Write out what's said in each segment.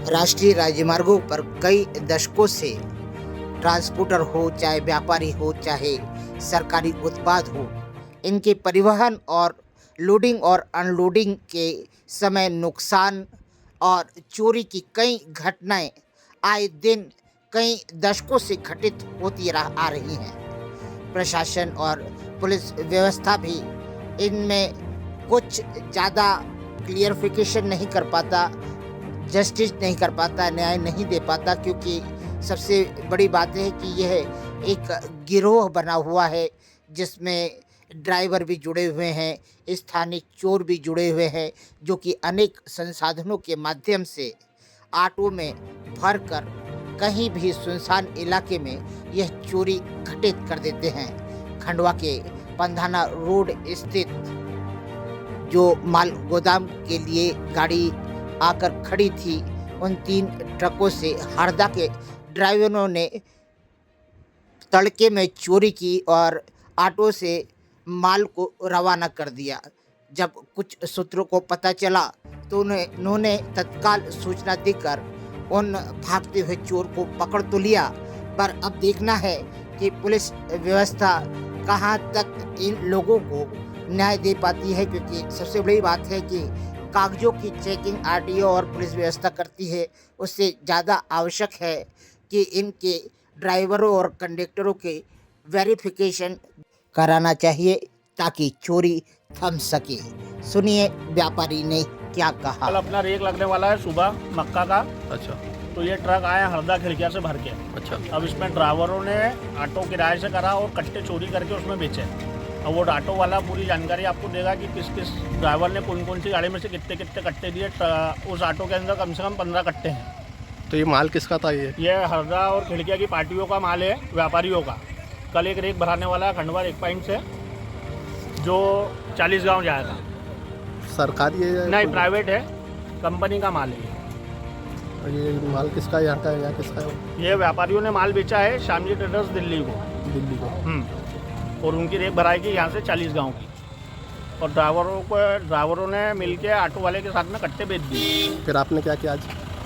राष्ट्रीय राजमार्गों पर कई दशकों से ट्रांसपोर्टर हो, चाहे व्यापारी हो, चाहे सरकारी उत्पाद हो, इनके परिवहन और लोडिंग और अनलोडिंग के समय नुकसान और चोरी की कई घटनाएं आए दिन कई दशकों से घटित होती आ रही हैं। प्रशासन और पुलिस व्यवस्था भी इनमें कुछ ज़्यादा क्लियरिफिकेशन नहीं कर पाता, जस्टिस नहीं कर पाता, न्याय नहीं दे पाता, क्योंकि सबसे बड़ी बात है कि यह एक गिरोह बना हुआ है जिसमें ड्राइवर भी जुड़े हुए हैं, स्थानीय चोर भी जुड़े हुए हैं, जो कि अनेक संसाधनों के माध्यम से ऑटो में भरकर कहीं भी सुनसान इलाके में यह चोरी घटित कर देते हैं। खंडवा के पंधाना रोड स्थित जो माल गोदाम के लिए गाड़ी आकर खड़ी थी, उन 3 ट्रकों से हरदा के ड्राइवरों ने तड़के में चोरी की और ऑटो से माल को रवाना कर दिया। जब कुछ सूत्रों को पता चला तो उन्होंने तत्काल सूचना देकर उन भागते हुए चोर को पकड़ तो लिया, पर अब देखना है कि पुलिस व्यवस्था कहां तक इन लोगों को न्याय दे पाती है, क्योंकि सबसे बड़ी बात है कि कागजों की चेकिंग आरटीओ और पुलिस व्यवस्था करती है, उससे ज़्यादा आवश्यक है कि इनके ड्राइवरों और कंडक्टरों के वेरिफिकेशन कराना चाहिए ताकि चोरी थम सके। सुनिए व्यापारी ने क्या कहा। कल अपना रेक लगने वाला है सुबह मक्का का। अच्छा तो ये ट्रक आया हरदा खिड़किया से भर के। अच्छा अब इसमें ड्राइवरों ने ऑटो किराए से करा और कट्टे चोरी करके उसमें बेचे। अब वो ऑटो वाला पूरी जानकारी आपको देगा कि किस किस ड्राइवर ने कौन सी गाड़ी में से कितने कितने कट्टे दिए। उस ऑटो के अंदर कम से कम 15 कट्टे हैं। तो ये माल किसका था ये हरदा और खिड़किया की पार्टियों का माल है, व्यापारियों का। कल एक रेक भराने वाला है खंडवा एक पॉइंट से, जो 40 गाँव जाएगा। सरकारी है? नहीं, प्राइवेट है, कंपनी का माल है। ये माल किसका है, यहाँ का है या किसका है? ये व्यापारियों ने माल बेचा है श्यामजी ट्रेडर्स दिल्ली को। और उनकी रेक भराएगी यहाँ से 40 गांव की। और ड्राइवरों ने मिलके ऑटो वाले के साथ में कट्टे बेच दिए। फिर आपने क्या किया आज?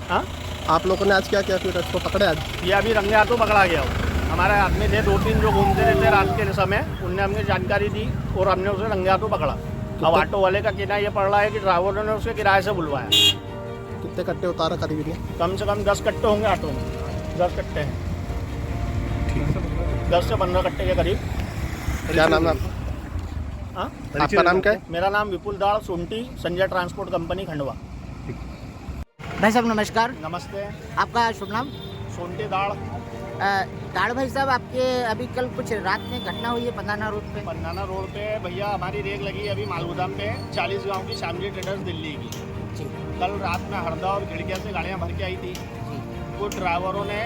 हाँ, आप लोगों ने आज क्या किया? फिर इसको पकड़े आज? ये अभी रंगे हाथों पकड़ा गया हो। हमारे आदमी थे 2-3 जो घूमते रहते रात के समय, उनने हमें जानकारी दी और हमने उसे रंगे हाथों पकड़ा। अब ऑटो वाले का कहना ये पड़ रहा है कि ड्राइवरों ने उसे किराए से बुलवाया। कितने कट्टे उतारा करीब ने? कम से कम 10 कट्टे होंगे ऑटो में। 10 कट्टे हैं, 10 से 15 कट्टे के करीब। क्या नाम है हाँ, आपका? नाम क्या है? मेरा नाम विपुल दाड़, सोमटी, संजय ट्रांसपोर्ट कंपनी खंडवा। भाई साहब नमस्कार। नमस्ते। आपका शुभ नाम? सोमटी दाड़। दाड़ भाई साहब, आपके अभी कल कुछ रात में घटना हुई है पंधाना रोड पे। पंधाना रोड पे भैया हमारी रेक लगी है अभी मालगोदाम पे 40 गांव की श्यामजी ट्रेडर्स दिल्ली की। जी कल रात में हरदा और खिड़किया से गाड़ियां भर के आई थी। जी कुछ ड्राइवरों ने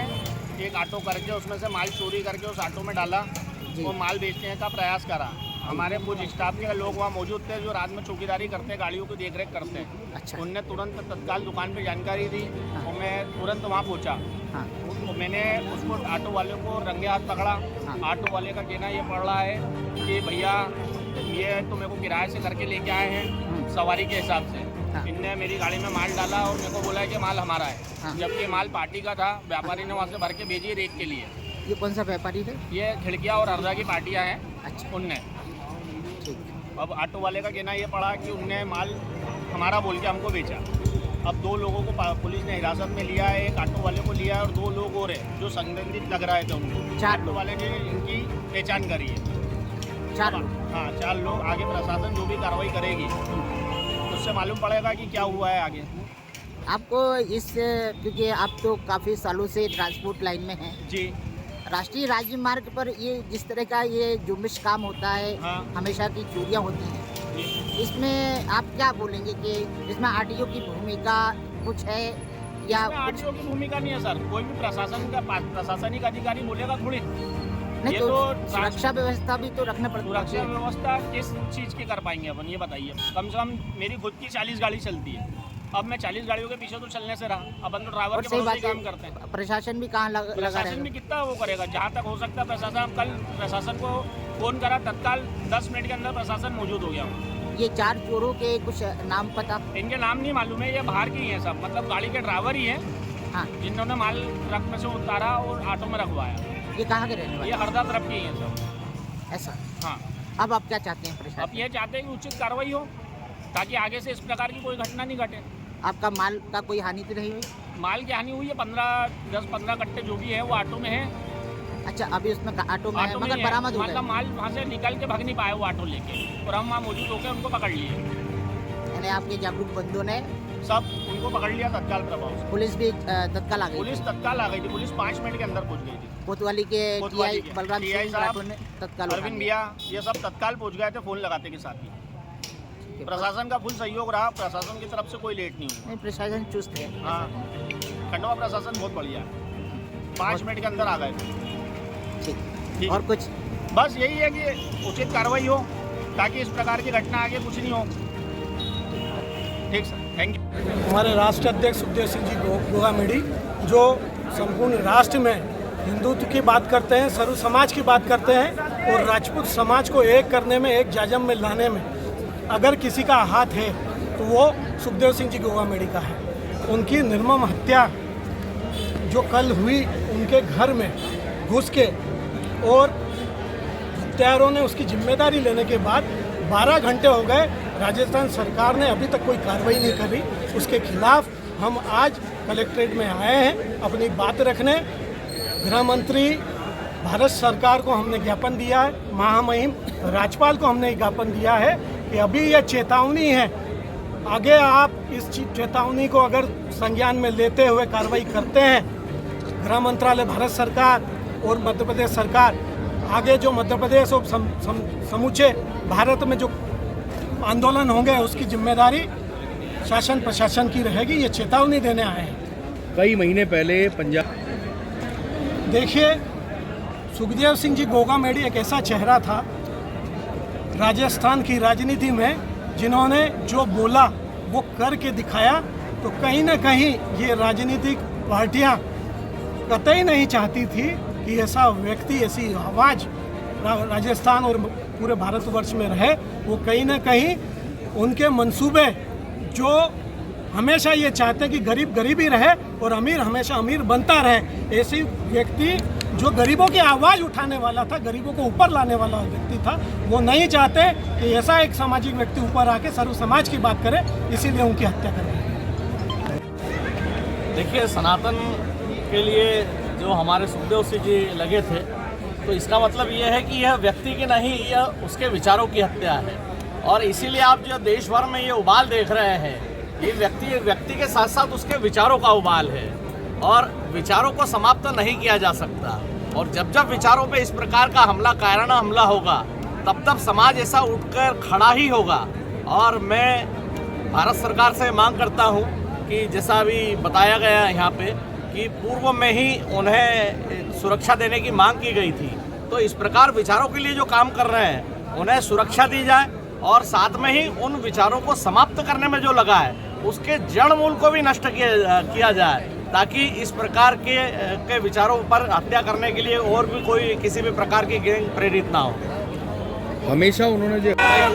एक ऑटो करके उसमें से माल चोरी करके उस ऑटो में डाला। जी। वो माल बेचने का प्रयास करा। हमारे कुछ स्टाफ के लोग वहाँ मौजूद थे जो रात में चौकीदारी करते हैं, गाड़ियों की देखरेख करते हैं। अच्छा। उनने तुरंत तत्काल दुकान पे जानकारी दी हाँ। और मैं तुरंत वहाँ पहुँचा। हाँ तो मैंने उसको ऑटो वाले को रंगे हाथ पकड़ा। हाँ। ऑटो वाले का कहना ये पड़ रहा है कि भैया ये तो मेरे को किराए से करके लेके आए हैं सवारी के हिसाब से। हाँ। इनने मेरी गाड़ी में माल डाला और मेरे को बोला है कि माल हमारा है। हाँ। जबकि माल पार्टी का था, व्यापारी ने वहाँ से भर के भेजी रेक के लिए। ये कौन सा व्यापारी है? ये खिड़किया और हरदा की पार्टियाँ हैं। अच्छा उनने ठीक। अब ऑटो वाले का कहना ये पड़ा कि उनने माल हमारा बोल के हमको बेचा। अब 2 लोगों को पुलिस ने हिरासत में लिया है, एक ऑटो वाले को लिया है और 2 लोग और हैं जो संदिग्ध लग रहे थे उनको। 4 ऑटो वाले ने इनकी पहचान करी है। 4 लोग। हाँ, 4 लोग। आगे प्रशासन जो भी कार्रवाई करेगी उससे मालूम पड़ेगा कि क्या हुआ है आगे। आपको क्योंकि आप तो काफ़ी सालों से ट्रांसपोर्ट लाइन में हैं, जी राष्ट्रीय राजमार्ग पर ये जिस तरह का ये जुम्बिश काम होता है, हाँ। हमेशा की चोरियाँ होती हैं, जी। इसमें आप क्या बोलेंगे कि इसमें आरटीओ की भूमिका कुछ है या इसमें कुछ? आरटीओ की भूमिका नहीं है सर। कोई भी प्रशासनिक अधिकारी बोलेगा थोड़ी। नहीं ये तो तो सुरक्षा व्यवस्था भी तो रखना पड़ता सुरक्षा है। व्यवस्था किस चीज़ की कर पाएंगे अपन, ये बताइए। कम से कम मेरी खुद की 40 गाड़ी चलती है। अब मैं 40 गाड़ियों के पीछे तो चलने से रहा। अपन तो ड्राइवर और के सही भरोसे ही बात काम करते हैं। है, प्रशासन भी कहाँ लगा प्रशासन रहेगा? भी कितना वो करेगा, जहाँ तक हो सकता है प्रशासन। कल प्रशासन को फ़ोन करा, तत्काल 10 मिनट के अंदर प्रशासन मौजूद हो गया। ये 4 चोरों के कुछ नाम पता? इनके नाम नहीं मालूम है, ये बाहर के ही हैं सब। मतलब गाड़ी के ड्राइवर ही हैं हाँ। जिन्होंने माल ट्रक में से उतारा और ऑटो में रखवाया। ये कहाँ के रहने ये वाले हरदा तरफ के ही हैं सब। ऐसा? हाँ। अब आप क्या चाहते हैं अब प्रशासन? ये चाहते हैं कि उचित कार्रवाई हो ताकि आगे से इस प्रकार की कोई घटना नहीं घटे। आपका माल का कोई हानि तो नहीं हुई? माल की हानि हुई है, 10-15 कट्टे जो भी है वो ऑटो में है। अच्छा, अभी उसमें ऑटो में है, ऑटो में मगर ही है। बरामद हो मतलब गए। माल वहाँ से निकल के भाग नहीं पाया वो ऑटो लेके, और हम वहाँ मौजूद होकर उनको पकड़ लिए। यानी आपके जागरूक बंधुओं ने, सब उनको पकड़ लिया तत्काल प्रभाव से। पुलिस भी तत्काल आ गई? पुलिस तत्काल आ गई थी, पुलिस 5 मिनट के अंदर पहुंच गई थी। कोतवाली के कोतवाली टीआई के बलराम TI सिंह साहब, राठौर ने तत्काल उठा अरविंद लिया। भैया, ये सब तत्काल पहुंच गए थे फोन लगाते के साथ ही। ठीक है। प्रशासन का फुल सहयोग रहा, प्रशासन की तरफ से कोई लेट नहीं हुआ। नहीं, प्रशासन चुस्त है। हाँ, खंडवा प्रशासन बहुत बढ़िया है, 5 मिनट के अंदर आ गए थे। ठीक। ठीक। और कुछ? बस यही है कि उचित कार्रवाई हो ताकि इस प्रकार की घटना आगे कुछ नहीं हो। ठीक सर, थैंक यू। हमारे राष्ट्र अध्यक्ष सुखदेव सिंह जी गोगामेडी जो संपूर्ण राष्ट्र में हिंदुत्व की बात करते हैं, सर्व समाज की बात करते हैं और राजपूत समाज को एक करने में, एक जाजम में लाने में अगर किसी का हाथ है तो वो सुखदेव सिंह जी गोगामेडी का है। उनकी निर्मम हत्या जो कल हुई उनके घर में घुस के, और हत्यारों ने उसकी जिम्मेदारी लेने के बाद 12 घंटे हो गए, राजस्थान सरकार ने अभी तक कोई कार्रवाई नहीं करी। उसके खिलाफ हम आज कलेक्ट्रेट में आए हैं अपनी बात रखने। गृह मंत्री भारत सरकार को हमने ज्ञापन दिया है, महामहिम राज्यपाल को हमने ज्ञापन दिया है कि अभी यह चेतावनी है, आगे आप इस चेतावनी को अगर संज्ञान में लेते हुए कार्रवाई करते हैं, गृह मंत्रालय भारत सरकार और मध्य प्रदेश सरकार, आगे जो मध्य प्रदेश और समूचे भारत में जो आंदोलन होंगे उसकी जिम्मेदारी शासन प्रशासन की रहेगी। ये चेतावनी देने आए हैं। कई महीने पहले पंजाब, देखिए, सुखदेव सिंह जी गोगामेडी एक ऐसा चेहरा था राजस्थान की राजनीति में, जिन्होंने जो बोला वो करके दिखाया। तो कहीं ना कहीं ये राजनीतिक पार्टियां कतई नहीं चाहती थी कि ऐसा व्यक्ति, ऐसी आवाज़ राजस्थान और पूरे भारतवर्ष में रहे। वो कहीं ना कहीं उनके मंसूबे जो हमेशा ये चाहते हैं कि गरीब गरीब ही रहे और अमीर हमेशा अमीर बनता रहे, ऐसी व्यक्ति जो गरीबों की आवाज़ उठाने वाला था, गरीबों को ऊपर लाने वाला व्यक्ति था, वो नहीं चाहते कि ऐसा एक सामाजिक व्यक्ति ऊपर आके सर्व समाज की बात करे, इसीलिए उनकी हत्या कर दी। देखिए, सनातन के लिए जो हमारे सुखदेव सिंह जी लगे थे, तो इसका मतलब ये है कि यह व्यक्ति की नहीं, यह उसके विचारों की हत्या है। और इसीलिए आप जो देश भर में ये उबाल देख रहे हैं, ये व्यक्ति के साथ साथ उसके विचारों का उबाल है, और विचारों को समाप्त नहीं किया जा सकता। और जब जब विचारों पे इस प्रकार का हमला, कायराना हमला होगा, तब तब समाज ऐसा उठकर खड़ा ही होगा। और मैं भारत सरकार से मांग करता हूँ कि जैसा अभी बताया गया यहाँ पे कि पूर्व में ही उन्हें सुरक्षा देने की मांग की गई थी, तो इस प्रकार विचारों के लिए जो काम कर रहे हैं उन्हें सुरक्षा दी जाए, और साथ में ही उन विचारों को समाप्त करने में जो लगा है उसके जड़ मूल को भी नष्ट किया जाए, ताकि इस प्रकार के विचारों पर हत्या करने के लिए और भी कोई किसी भी प्रकार की गैंग प्रेरित ना हो। हमेशा उन्होंने जो हाँ।